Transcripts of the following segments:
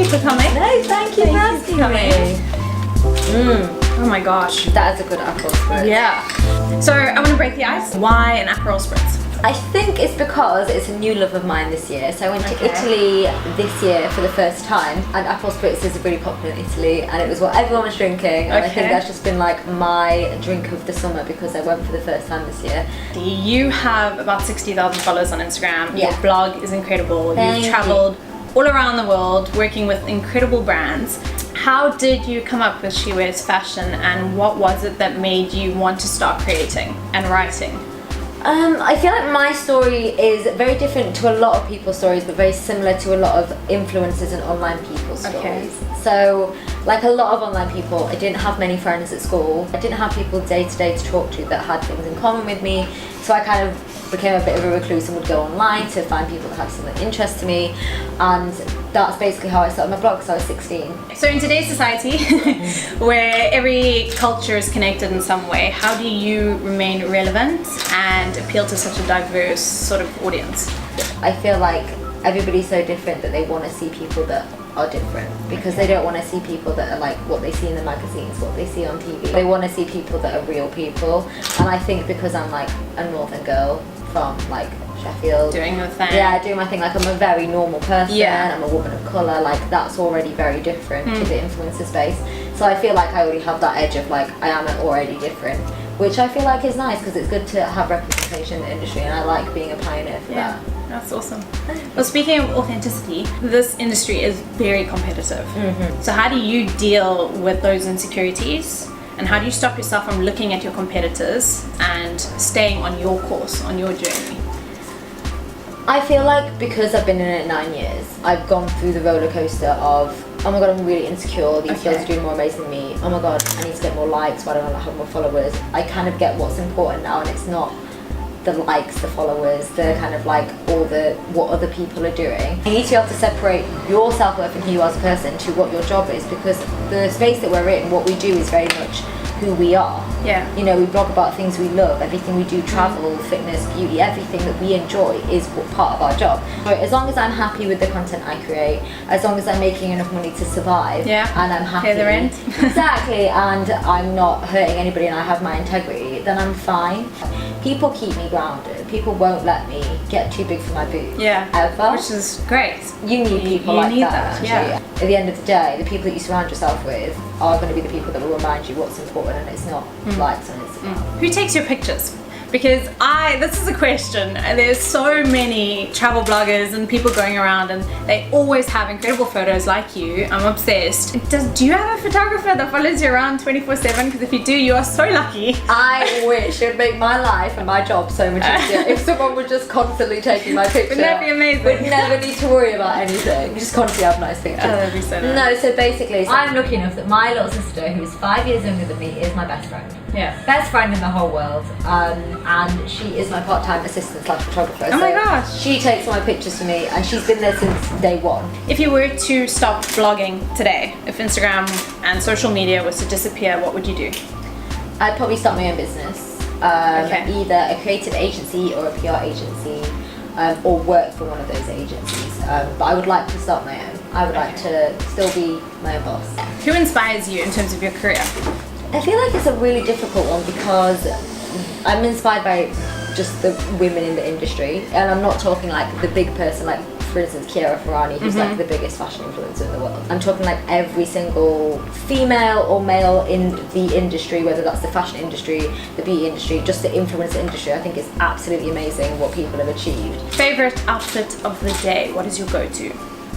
for coming. No, thank you for asking me. Oh my gosh. That is a good Aperol spritz. Yeah. So I want to break the ice. Why an Aperol spritz? I think it's because it's a new love of mine this year. So I went to Italy this year for the first time, and Aperol spritz is really popular in Italy, and it was what everyone was drinking. And I think that's just been like my drink of the summer because I went for the first time this year. You have about 60,000 followers on Instagram. Yeah. Your blog is incredible. Thank You've traveled all around the world working with incredible brands. How did you come up with She Wears Fashion, and what was it that made you want to start creating and writing? I feel like my story is very different to a lot of people's stories, but very similar to a lot of influencers and online people's stories. So, like a lot of online people, I didn't have many friends at school. I didn't have people day to day to talk to that had things in common with me. So I kind of became a bit of a recluse and would go online to find people that had similar interests to me. And that's basically how I started my blog because I was 16. So in today's society, where every culture is connected in some way, how do you remain relevant and appeal to such a diverse sort of audience? I feel like everybody's so different that they want to see people that are different because they don't want to see people that are like what they see in the magazines, what they see on TV. They want to see people that are real people, and I think because I'm like a northern girl from like Sheffield, Doing your thing. Yeah, doing my thing. Like I'm a very normal person. Yeah. I'm a woman of colour. Like that's already very different to the influencer space. So I feel like I already have that edge of like I am already different, which I feel like is nice because it's good to have representation in the industry, and I like being a pioneer for that. That's awesome. Well, speaking of authenticity, this industry is very competitive. So how do you deal with those insecurities? And how do you stop yourself from looking at your competitors and staying on your course, on your journey? I feel like because I've been in it 9 years, I've gone through the roller coaster of, oh my god, I'm really insecure, these girls are doing more amazing than me, oh my god, I need to get more likes, why don't I have more followers? I kind of get what's important now, and it's not the likes, the followers, the kind of like all the what other people are doing. You need to be able to separate your self-worth and who you are as a person to what your job is, because the space that we're in, what we do is very much who we are. Yeah. You know, we blog about things we love, everything we do, travel, fitness, beauty, everything that we enjoy is part of our job. So as long as I'm happy with the content I create, as long as I'm making enough money to survive, and I'm happy, pay the rent. exactly, and I'm not hurting anybody and I have my integrity, then I'm fine. People keep me grounded. People won't let me get too big for my boots. Ever. Which is great. You need people you like need that. that. At the end of the day, the people that you surround yourself with are going to be the people that will remind you what's important, and it's not likes on Instagram. Who takes your pictures? Because this is a question. There's so many travel bloggers and people going around, and they always have incredible photos like you. I'm obsessed. Do you have a photographer that follows you around 24/7? Because if you do, you are so lucky. I wish. It would make my life and my job so much easier if someone was just constantly taking my picture. Wouldn't that be amazing? We'd never need to worry about anything. We just constantly have nice pictures. Oh, that'd be so nice. No, so basically, I'm lucky enough that my little sister, who's 5 years younger than me, is my best friend. Best friend in the whole world. And she is my part-time assistant / photographer. Oh my gosh. She takes my pictures for me, and she's been there since day one. If you were to stop blogging today, if Instagram and social media was to disappear, what would you do? I'd probably start my own business. Either a creative agency or a PR agency, or work for one of those agencies. But I would like to start my own. I would like to still be my own boss. Who inspires you in terms of your career? I feel like it's a really difficult one because I'm inspired by just the women in the industry, and I'm not talking like the big person, like for instance Chiara Ferragni, who's like the biggest fashion influencer in the world. I'm talking like every single female or male in the industry, whether that's the fashion industry, the beauty industry, just the influencer industry. I think it's absolutely amazing what people have achieved. Favorite outfit of the day? What is your go-to?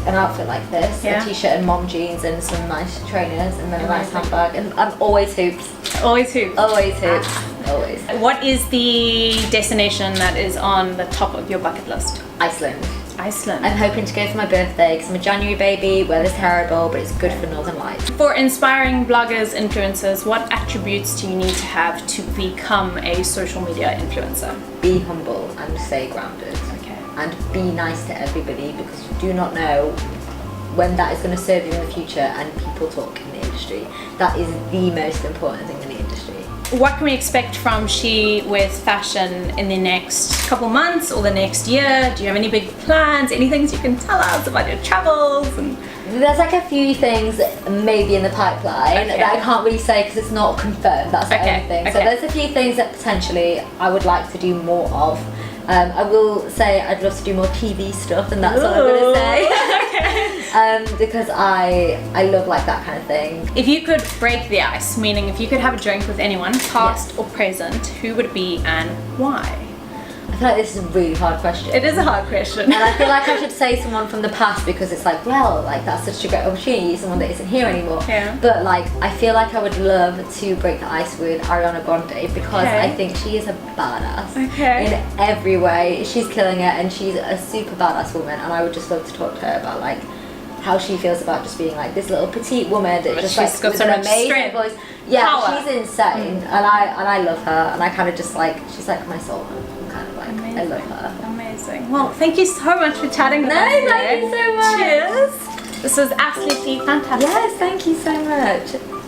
An outfit like this, a t-shirt and mom jeans and some nice trainers and then a nice handbag, and I'm always hoops. Always hoops. Always hoops. Always. What is the destination that is on the top of your bucket list? Iceland. Iceland. I'm hoping to go for my birthday because I'm a January baby, weather's terrible, but it's good for Northern Lights. For inspiring bloggers, influencers, what attributes do you need to have to become a social media influencer? Be humble and stay grounded. And be nice to everybody, because you do not know when that is going to serve you in the future, and people talk in the industry. That is the most important thing in the industry. what can we expect from She with fashion in the next couple months or the next year? Do you have any big plans? Any things you can tell us about your travels? And there's like a few things maybe in the pipeline that I can't really say because it's not confirmed. That's the only thing. So there's a few things that potentially I would like to do more of. I will say I'd love to do more TV stuff, and that's what I'm going to say. Because I love like that kind of thing. If you could break the ice, meaning if you could have a drink with anyone, past or present, who would it be and why? I feel like this is a really hard question. It is a hard question. And I feel like I should say someone from the past because it's like, well, like that's such a great opportunity, someone that isn't here anymore. Yeah. But like, I feel like I would love to break the ice with Ariana Grande because I think she is a badass in every way. She's killing it and she's a super badass woman, and I would just love to talk to her about like how she feels about just being like this little petite woman that just like got with so an much amazing strength. voice. Yeah, Power. she's insane, and I love her, and I kind of just like she's like my soul. I'm kind of like I love her. Amazing. Well, thank you so much for chatting with us No, today. thank you so much. Cheers. This was absolutely fantastic. Yes, thank you so much.